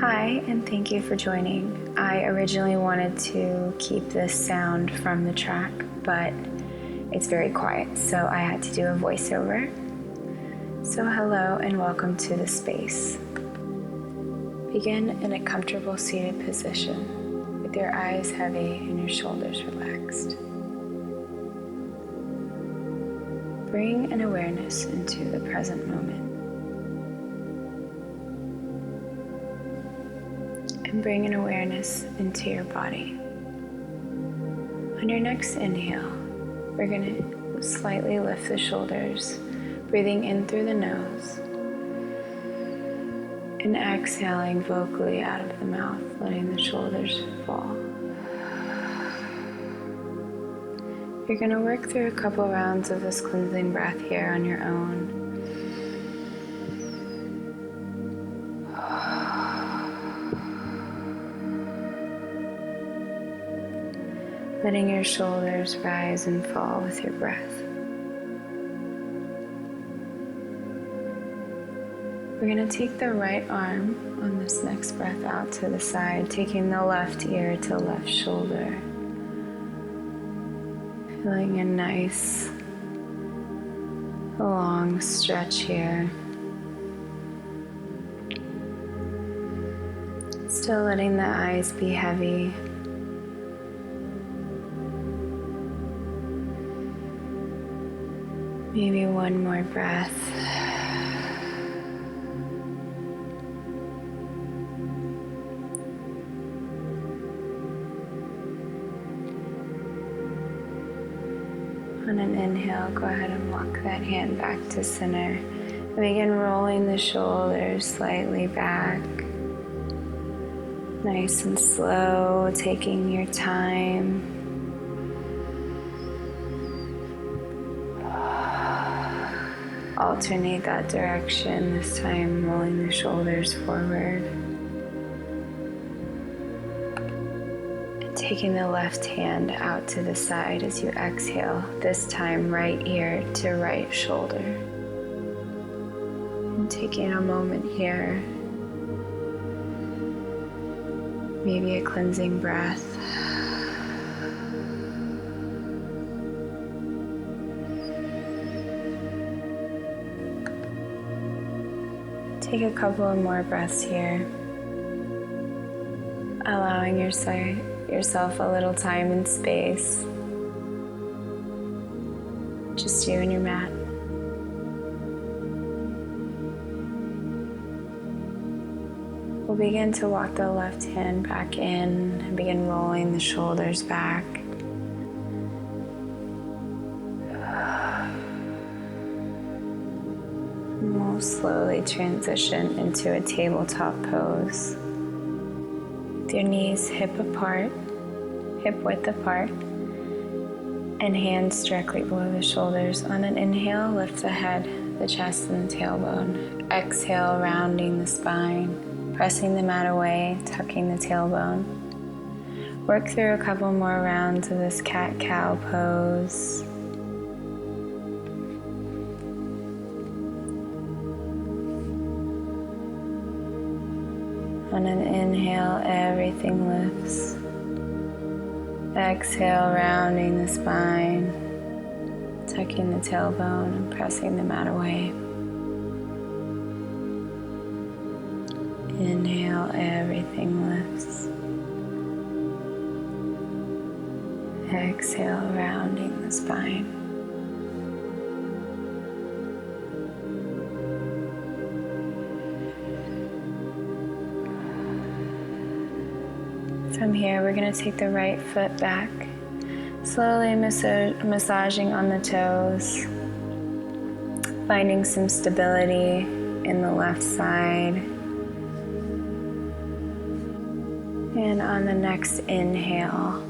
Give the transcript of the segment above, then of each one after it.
Hi, and thank you for joining. I originally wanted to keep this sound from the track, but it's very quiet, so I had to do a voiceover. So hello and welcome to the space. Begin in a comfortable seated position with your eyes heavy and your shoulders relaxed. Bring an awareness into the present moment. And bring an awareness into your body. On your next inhale, we're going to slightly lift the shoulders, breathing in through the nose, and exhaling vocally out of the mouth, letting the shoulders fall. You're going to work through a couple rounds of this cleansing breath here on your own. Letting your shoulders rise and fall with your breath. We're going to take the right arm on this next breath out to the side, taking the left ear to left shoulder. Feeling a nice long stretch here. Still letting the eyes be heavy. Maybe one more breath. On an inhale, go ahead and walk that hand back to center. And begin rolling the shoulders slightly back. Nice and slow, taking your time. Alternate that direction, this time rolling the shoulders forward. And taking the left hand out to the side as you exhale, this time right ear to right shoulder. And taking a moment here, maybe a cleansing breath. Take a couple of more breaths here, allowing yourself a little time and space, just you and your mat. We'll begin to walk the left hand back in and begin rolling the shoulders back. We'll slowly transition into a tabletop pose. With your knees hip width apart, and hands directly below the shoulders. On an inhale, lift the head, the chest, and the tailbone. Exhale, rounding the spine, pressing the mat away, tucking the tailbone. Work through a couple more rounds of this cat-cow pose. On an inhale, everything lifts. Exhale, rounding the spine, tucking the tailbone and pressing the mat away. Inhale, everything lifts. Exhale, rounding the spine. From here, we're going to take the right foot back, slowly massaging on the toes, finding some stability in the left side. And on the next inhale,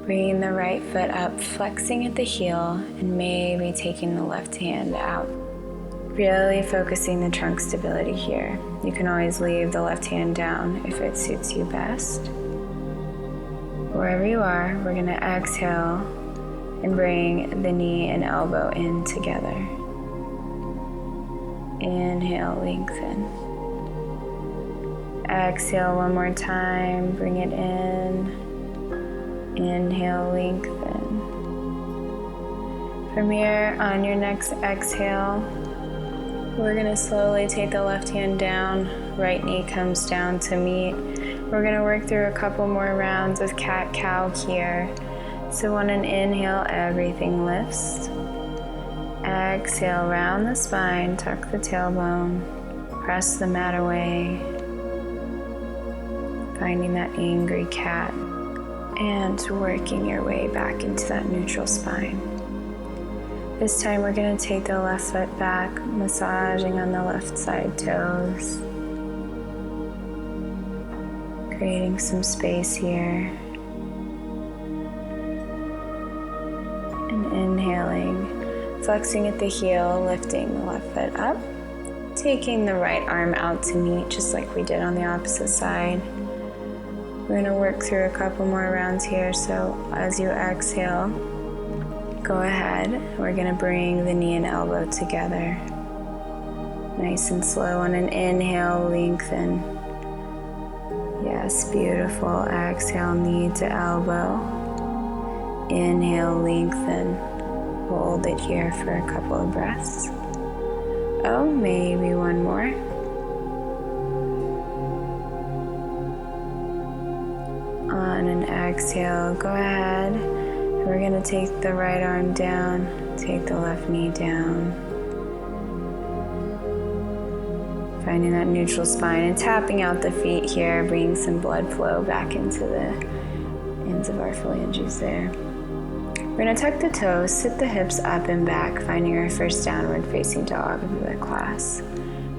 bringing the right foot up, flexing at the heel, and maybe taking the left hand out. Really focusing the trunk stability here. You can always leave the left hand down if it suits you best. Wherever you are, we're going to exhale and bring the knee and elbow in together. Inhale, lengthen. Exhale one more time, bring it in. Inhale, lengthen. From here, on your next exhale, we're gonna slowly take the left hand down, right knee comes down to meet. We're gonna work through a couple more rounds of cat-cow here. So on an inhale, everything lifts. Exhale, round the spine, tuck the tailbone, press the mat away, finding that angry cat, and working your way back into that neutral spine. This time we're going to take the left foot back, massaging on the left side toes, creating some space here, and inhaling, flexing at the heel, lifting the left foot up, taking the right arm out to meet, just like we did on the opposite side. We're going to work through a couple more rounds here, so as you exhale, go ahead. We're going to bring the knee and elbow together. Nice and slow. On an inhale, lengthen. Yes, beautiful. Exhale, knee to elbow. Inhale, lengthen. Hold it here for a couple of breaths. Oh, maybe one more. On an exhale, go ahead. We're going to take the right arm down, take the left knee down. Finding that neutral spine and tapping out the feet here, bringing some blood flow back into the ends of our phalanges there. We're going to tuck the toes, sit the hips up and back, finding our first downward facing dog of the class.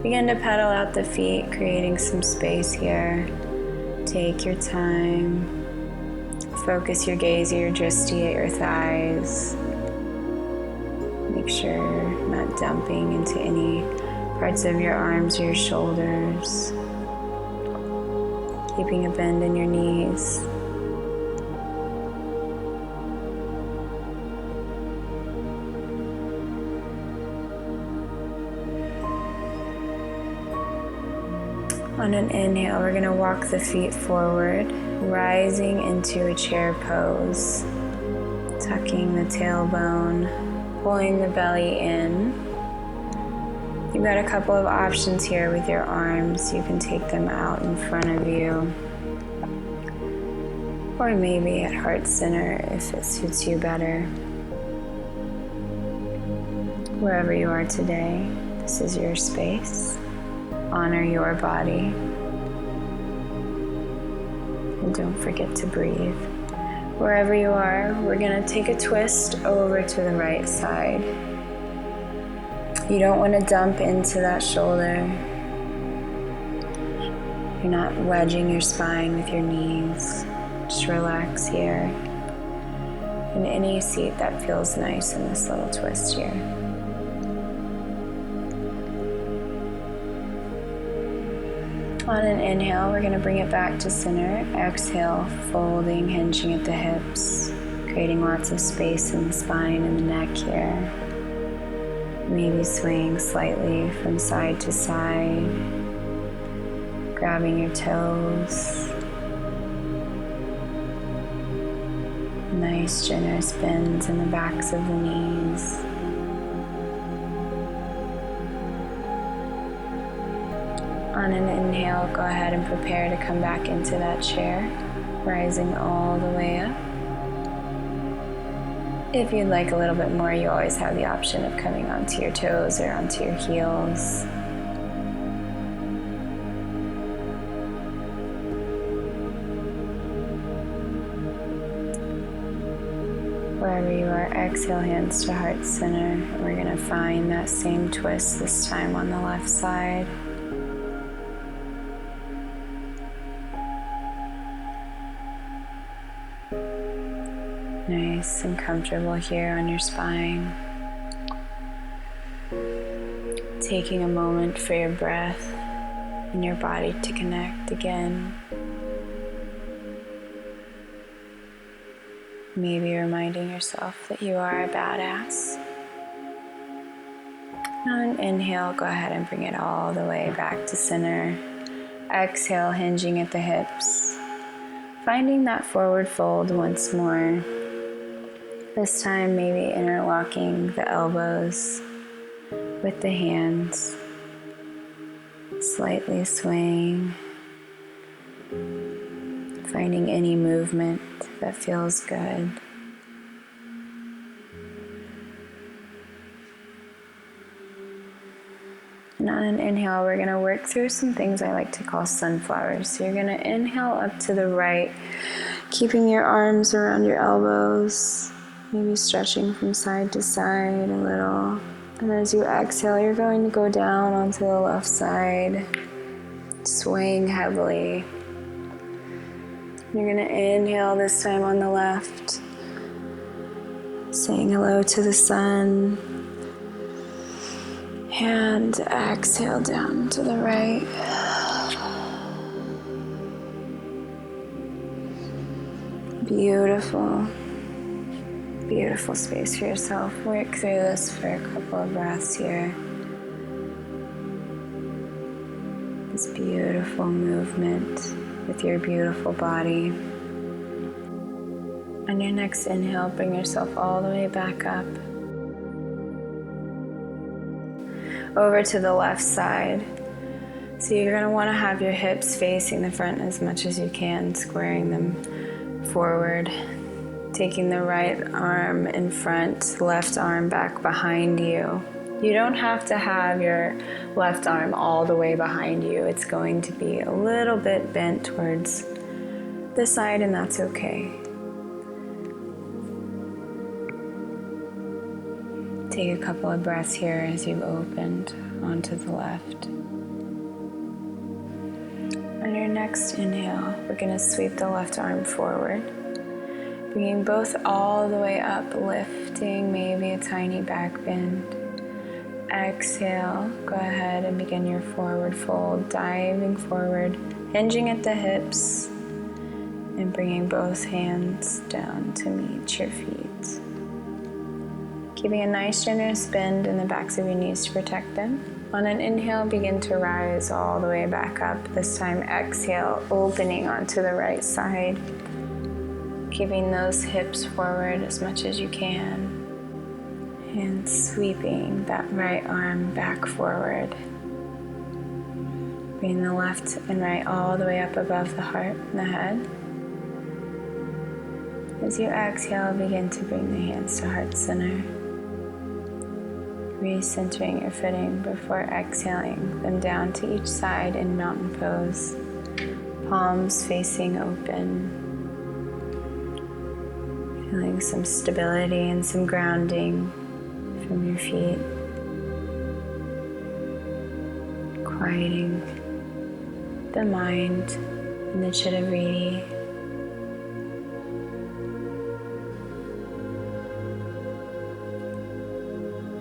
Begin to pedal out the feet, creating some space here. Take your time. Focus your gaze or your drishti at your thighs. Make sure you're not dumping into any parts of your arms or your shoulders. Keeping a bend in your knees. On an inhale, we're going to walk the feet forward, rising into a chair pose, tucking the tailbone, pulling the belly in. You've got a couple of options here with your arms. You can take them out in front of you, or maybe at heart center if it suits you better. Wherever you are today, this is your space. Honor your body. And don't forget to breathe. Wherever you are, we're going to take a twist over to the right side. You don't want to dump into that shoulder. You're not wedging your spine with your knees. Just relax here. In any seat that feels nice in this little twist here. On an inhale, we're going to bring it back to center. Exhale, folding, hinging at the hips, creating lots of space in the spine and the neck here. Maybe swaying slightly from side to side, grabbing your toes. Nice, generous bends in the backs of the knees. On an inhale, go ahead and prepare to come back into that chair, rising all the way up. If you'd like a little bit more, you always have the option of coming onto your toes or onto your heels. Wherever you are, exhale, hands to heart center. We're going to find that same twist, this time on the left side. Nice and comfortable here on your spine. Taking a moment for your breath and your body to connect again. Maybe reminding yourself that you are a badass. On an inhale, go ahead and bring it all the way back to center. exhale, hinging at the hips. Finding that forward fold once more. This time maybe interlocking the elbows with the hands, slightly swaying, finding any movement that feels good. And on an inhale, we're going to work through some things I like to call sunflowers. So you're going to inhale up to the right, keeping your arms around your elbows, maybe stretching from side to side a little. And as you exhale, you're going to go down onto the left side, swaying heavily. You're going to inhale this time on the left, saying hello to the sun. And exhale down to the right. Beautiful, beautiful space for yourself. Work through this for a couple of breaths here. This beautiful movement with your beautiful body. On your next inhale, bring yourself all the way back up. Over to the left side. So you're going to want to have your hips facing the front as much as you can, squaring them forward. Taking the right arm in front, left arm back behind you. You don't have to have your left arm all the way behind you. It's going to be a little bit bent towards the side, and that's okay. Take a couple of breaths here as you've opened onto the left. On your next inhale, we're going to sweep the left arm forward, bringing both all the way up, lifting maybe a tiny back bend. Exhale, go ahead and begin your forward fold, diving forward, hinging at the hips, and bringing both hands down to meet your feet. Keeping a nice generous bend in the backs of your knees to protect them. On an inhale, begin to rise all the way back up. This time, exhale, opening onto the right side. Keeping those hips forward as much as you can. And sweeping that right arm back forward. Bring the left and right all the way up above the heart and the head. As you exhale, begin to bring the hands to heart center. Recentering your footing before exhaling them down to each side in mountain pose. Palms facing open. Feeling some stability and some grounding from your feet. Quieting the mind and the chitta-vritti.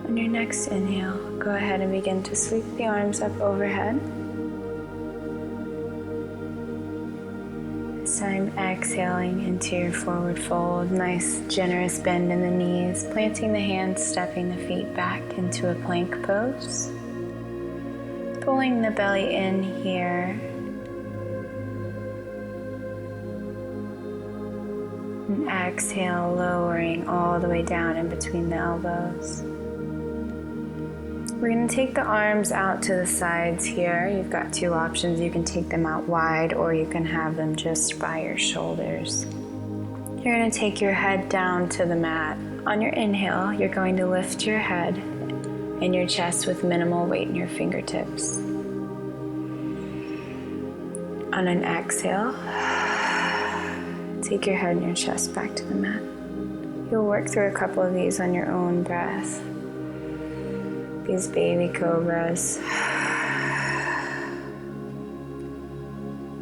On your next inhale, go ahead and begin to sweep the arms up overhead. This time exhaling into your forward fold, nice generous bend in the knees, planting the hands, stepping the feet back into a plank pose. Pulling the belly in here. And exhale, lowering all the way down in between the elbows. We're going to take the arms out to the sides here. You've got two options. You can take them out wide, or you can have them just by your shoulders. You're going to take your head down to the mat. On your inhale, you're going to lift your head and your chest with minimal weight in your fingertips. On an exhale, take your head and your chest back to the mat. You'll work through a couple of these on your own breath. These baby cobras.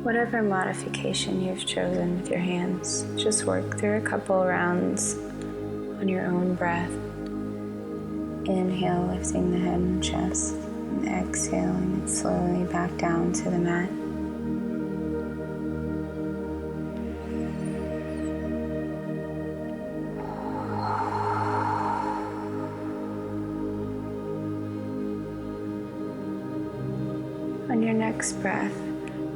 Whatever modification you've chosen with your hands, just work through a couple rounds on your own breath. Inhale, lifting the head and chest, and exhaling it slowly back down to the mat. On your next breath,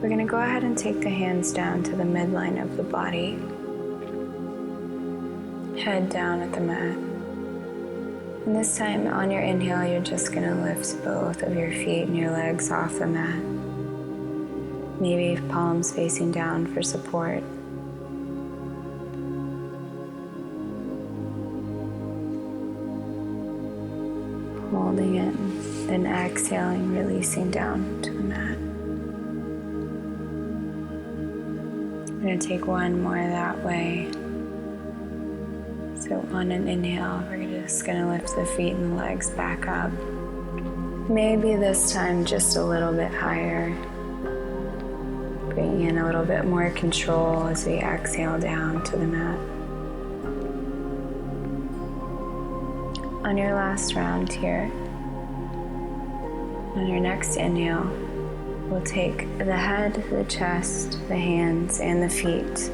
We're going to go ahead and take the hands down to the midline of the body. Head down at the mat. And this time on your inhale, you're just going to lift both of your feet and your legs off the mat. Maybe palms facing down for support. Holding it, then exhaling, releasing down to the mat. We're going to take one more that way. So on an inhale, we're just going to lift the feet and the legs back up. Maybe this time just a little bit higher. Bringing in a little bit more control as we exhale down to the mat. On your last round here, on your next inhale, we'll take the head, the chest, the hands, and the feet.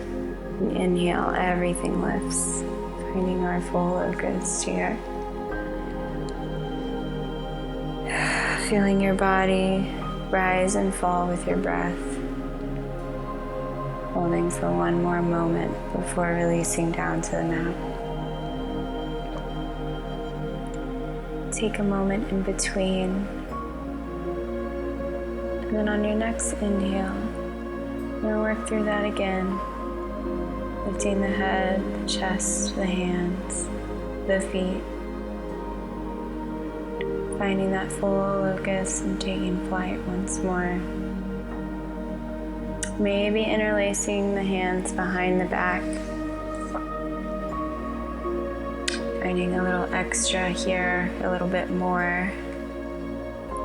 And inhale, everything lifts, finding our full locust here. Feeling your body rise and fall with your breath. Holding for one more moment before releasing down to the mat. Take a moment in between. And then on your next inhale, we're going to work through that again. Lifting the head, the chest, the hands, the feet. Finding that full locust and taking flight once more. Maybe interlacing the hands behind the back. Finding a little extra here, a little bit more,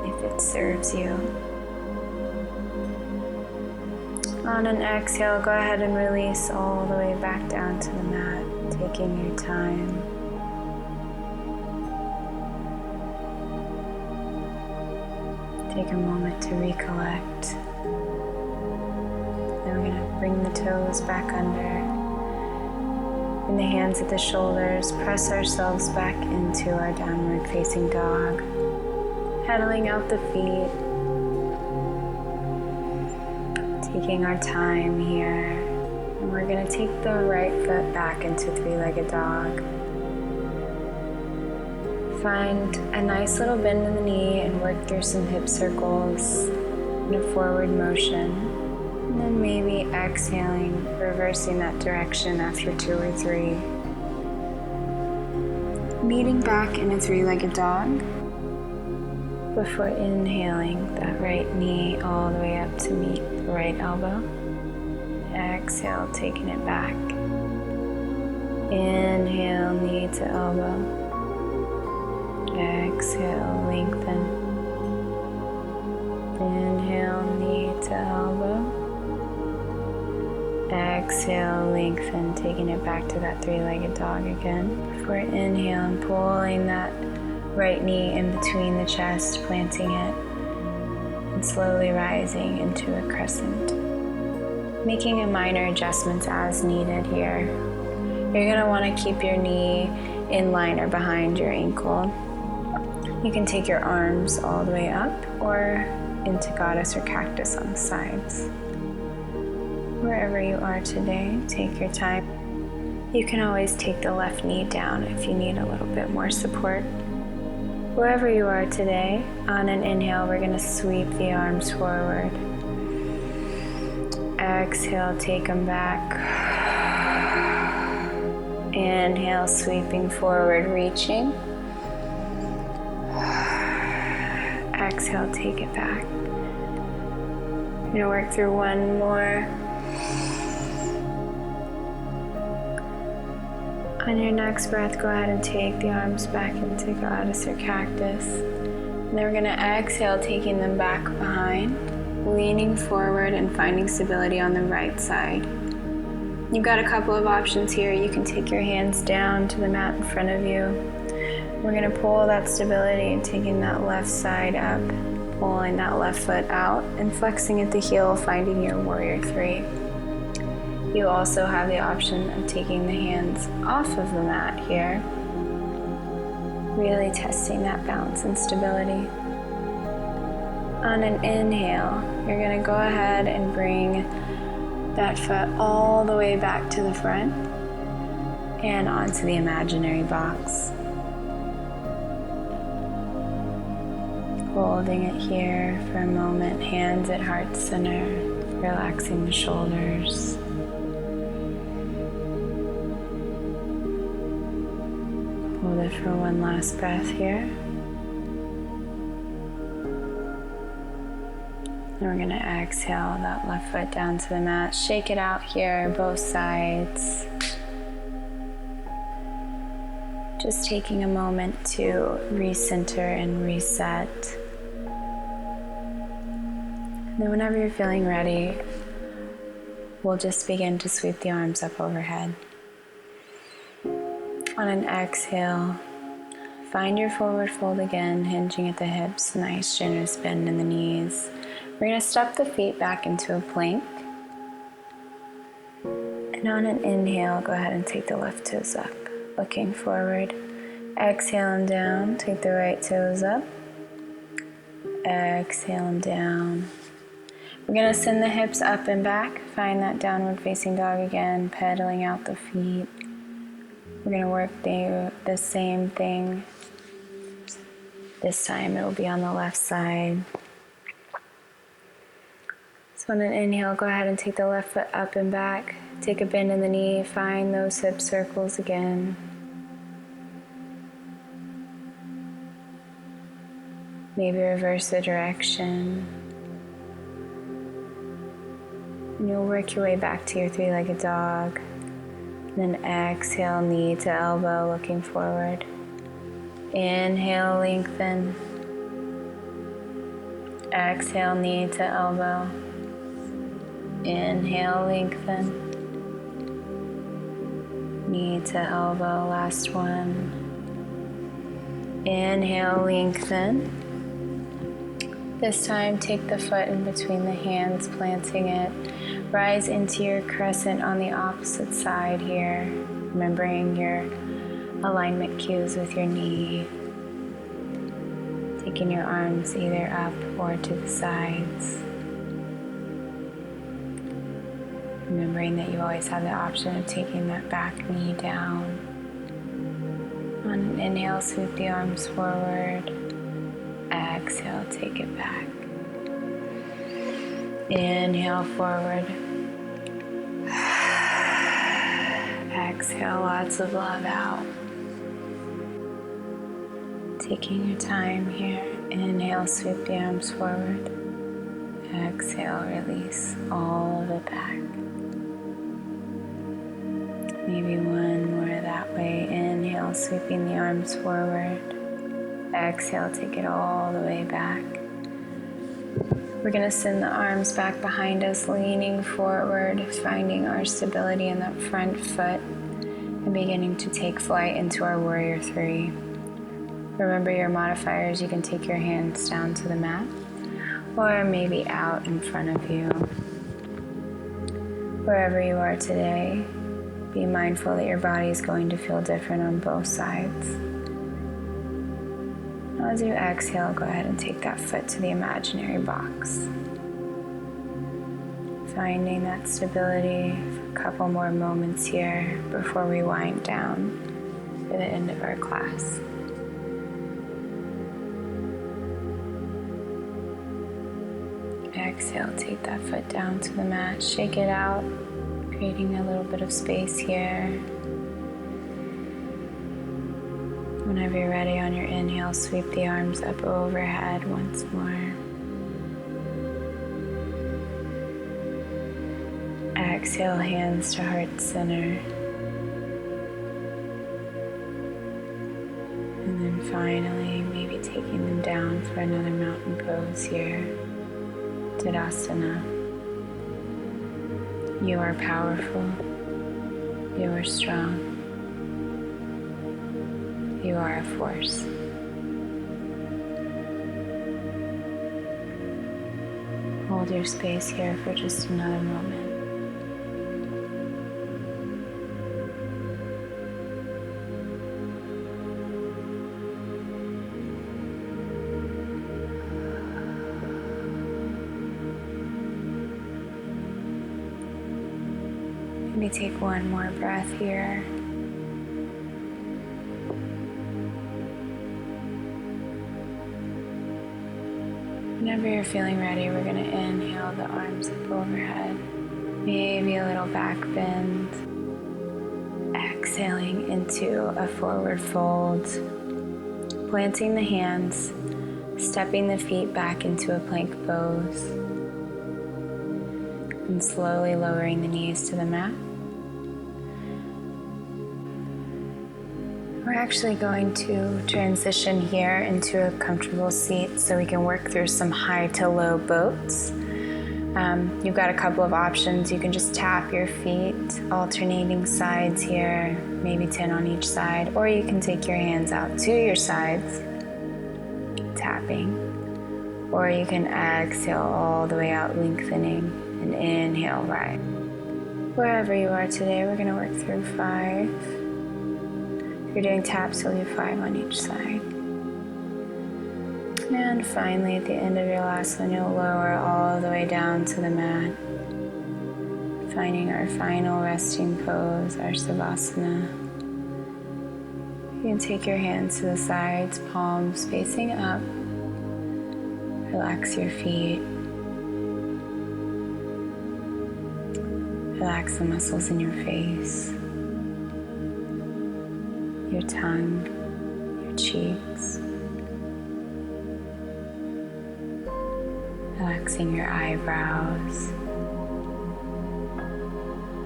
if it serves you. On an exhale, go ahead and release all the way back down to the mat, taking your time. Take a moment to recollect. Then we're going to bring the toes back under. Bring the hands at the shoulders, press ourselves back into our downward facing dog. Pedaling out the feet. Taking our time here. And we're going to take the right foot back into three-legged dog. Find a nice little bend in the knee and work through some hip circles in a forward motion. And then maybe exhaling, reversing that direction after 2 or 3. Meeting back in a three-legged dog before inhaling that right knee all the way up to meet the right elbow. Exhale, taking it back. Inhale, knee to elbow. Exhale, lengthen. Inhale, knee to elbow. Exhale, lengthen, taking it back to that three-legged dog again. Before inhale, and pulling that right knee in between the chest, planting it, and slowly rising into a crescent. Making a minor adjustments as needed here. You're going to want to keep your knee in line or behind your ankle. You can take your arms all the way up or into goddess or cactus on the sides. Wherever you are today, take your time. You can always take the left knee down if you need a little bit more support. Wherever you are today, on an inhale, we're going to sweep the arms forward. Exhale, take them back. Inhale, sweeping forward, reaching. Exhale, take it back. We're going to work through one more. On your next breath, go ahead and take the arms back into goddess or cactus. And then we're going to exhale, taking them back behind, leaning forward and finding stability on the right side. You've got a couple of options here. You can take your hands down to the mat in front of you. We're going to pull that stability and taking that left side up, pulling that left foot out and flexing at the heel, finding your warrior 3. You also have the option of taking the hands off of the mat here, really testing that balance and stability. On an inhale, you're going to go ahead and bring that foot all the way back to the front and onto the imaginary box. Holding it here for a moment, hands at heart center, relaxing the shoulders. Hold it for one last breath here. And we're going to exhale that left foot down to the mat. Shake it out here, both sides. Just taking a moment to recenter and reset. And then whenever you're feeling ready, we'll just begin to sweep the arms up overhead. On an exhale, find your forward fold again, hinging at the hips, nice generous bend in the knees. We're going to step the feet back into a plank. And on an inhale, go ahead and take the left toes up, looking forward. Exhale and down, take the right toes up. Exhale and down. We're going to send the hips up and back. Find that downward facing dog again, pedaling out the feet. We're going to work the same thing. This time it will be on the left side. So on an inhale, go ahead and take the left foot up and back. Take a bend in the knee. Find those hip circles again. Maybe reverse the direction. And you'll work your way back to your three-legged dog. And then exhale, knee to elbow, looking forward. Inhale, lengthen. Exhale, knee to elbow. Inhale, lengthen. Knee to elbow, last one. Inhale, lengthen. This time, take the foot in between the hands, planting it. Rise into your crescent on the opposite side here, remembering your alignment cues with your knee. Taking your arms either up or to the sides. Remembering that you always have the option of taking that back knee down. On an inhale, sweep the arms forward. Exhale, take it back. Inhale, forward. Exhale, lots of love out. Taking your time here. Inhale, sweep the arms forward. Exhale, release all of it back. Maybe one more that way. Inhale, sweeping the arms forward. Exhale, take it all the way back. We're going to send the arms back behind us, leaning forward, finding our stability in that front foot, and beginning to take flight into our warrior three. Remember your modifiers. You can take your hands down to the mat, or maybe out in front of you. Wherever you are today, be mindful that your body is going to feel different on both sides. As you exhale, go ahead and take that foot to the imaginary box. Finding that stability for a couple more moments here before we wind down for the end of our class. Exhale, take that foot down to the mat, shake it out, creating a little bit of space here. Whenever you're ready, on your inhale, sweep the arms up overhead once more. Exhale, hands to heart center. And then finally, maybe taking them down for another mountain pose here. Tadasana. You are powerful. You are strong. You are a force. Hold your space here for just another moment. Let me take one more breath here. Whenever you're feeling ready, we're going to inhale the arms up overhead. Maybe a little back bend. Exhaling into a forward fold. Planting the hands, stepping the feet back into a plank pose. And slowly lowering the knees to the mat. We're actually going to transition here into a comfortable seat so we can work through some high to low boats. You've got a couple of options. You can just tap your feet, alternating sides here, maybe 10 on each side, or you can take your hands out to your sides, tapping, or you can exhale all the way out, lengthening, and inhale right. Wherever you are today, we're going to work through 5. If you're doing taps, you'll do 5 on each side. And finally, at the end of your last one, you'll lower all the way down to the mat, finding our final resting pose, our Savasana. You can take your hands to the sides, palms facing up. Relax your feet. Relax the muscles in your face, your tongue, your cheeks. Relaxing your eyebrows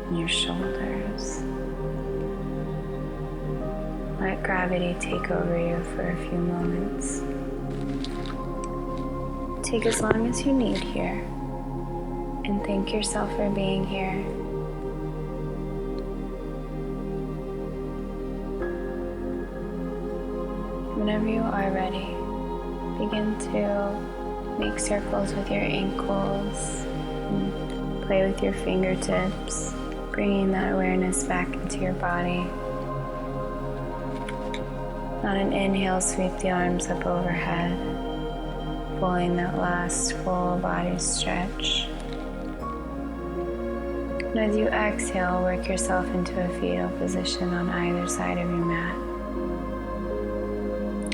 and your shoulders. Let gravity take over you for a few moments. Take as long as you need here, and thank yourself for being here. Whenever you are ready, begin to make circles with your ankles, and play with your fingertips, bringing that awareness back into your body. On an inhale, sweep the arms up overhead, pulling that last full body stretch. And as you exhale, work yourself into a fetal position on either side of your mat.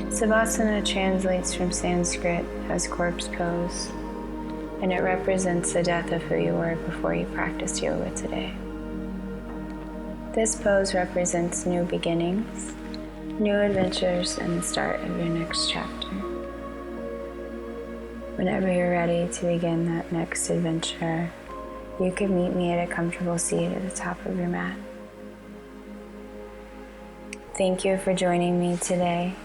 Savasana translates from Sanskrit as corpse pose, and it represents the death of who you were before you practiced yoga today. This pose represents new beginnings, new adventures, and the start of your next chapter. Whenever you're ready to begin that next adventure, you can meet me at a comfortable seat at the top of your mat. Thank you for joining me today.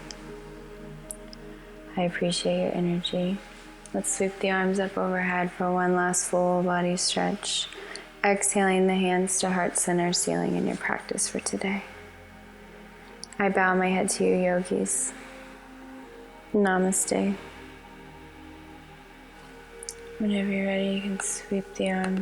I appreciate your energy. Let's sweep the arms up overhead for one last full body stretch. Exhaling the hands to heart center, sealing in your practice for today. I bow my head to you, yogis. Namaste. Whenever you're ready, you can sweep the arms